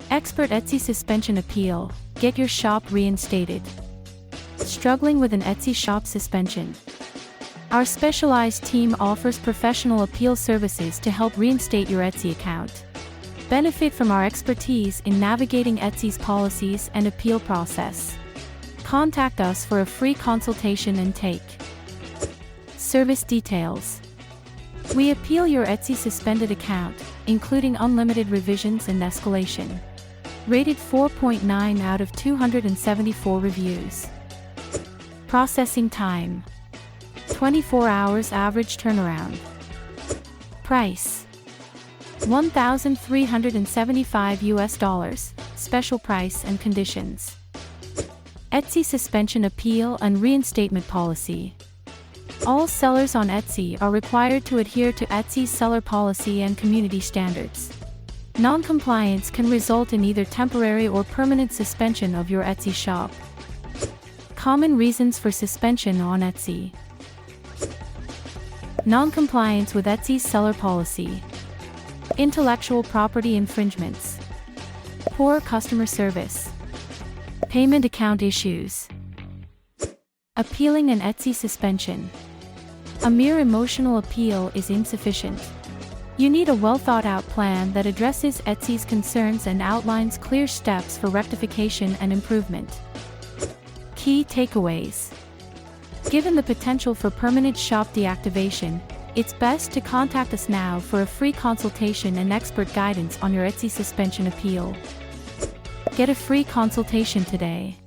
Expert Etsy suspension appeal. Get your shop reinstated. Struggling with an Etsy shop suspension? Our specialized team offers professional appeal services to help reinstate your Etsy account. Benefit from our expertise in navigating Etsy's policies and appeal process. Contact us for a free consultation and take. Service details. We appeal your Etsy suspended account, including unlimited revisions and escalation. Rated 4.9 out of 274 reviews. Processing time: 24 hours average turnaround. Price: $1,375 Special price and conditions. Etsy suspension appeal and reinstatement policy. All sellers on Etsy are required to adhere to Etsy's seller policy and community standards. Non-compliance can result in either temporary or permanent suspension of your Etsy shop. Common reasons for suspension on Etsy. Non-compliance with Etsy's seller policy. Intellectual property infringements. Poor customer service. Payment account issues. Appealing an Etsy suspension. A mere emotional appeal is insufficient. You need a well-thought-out plan that addresses Etsy's concerns and outlines clear steps for rectification and improvement. Key takeaways. Given the potential for permanent shop deactivation, it's best to contact us now for a free consultation and expert guidance on your Etsy suspension appeal. Get a free consultation today.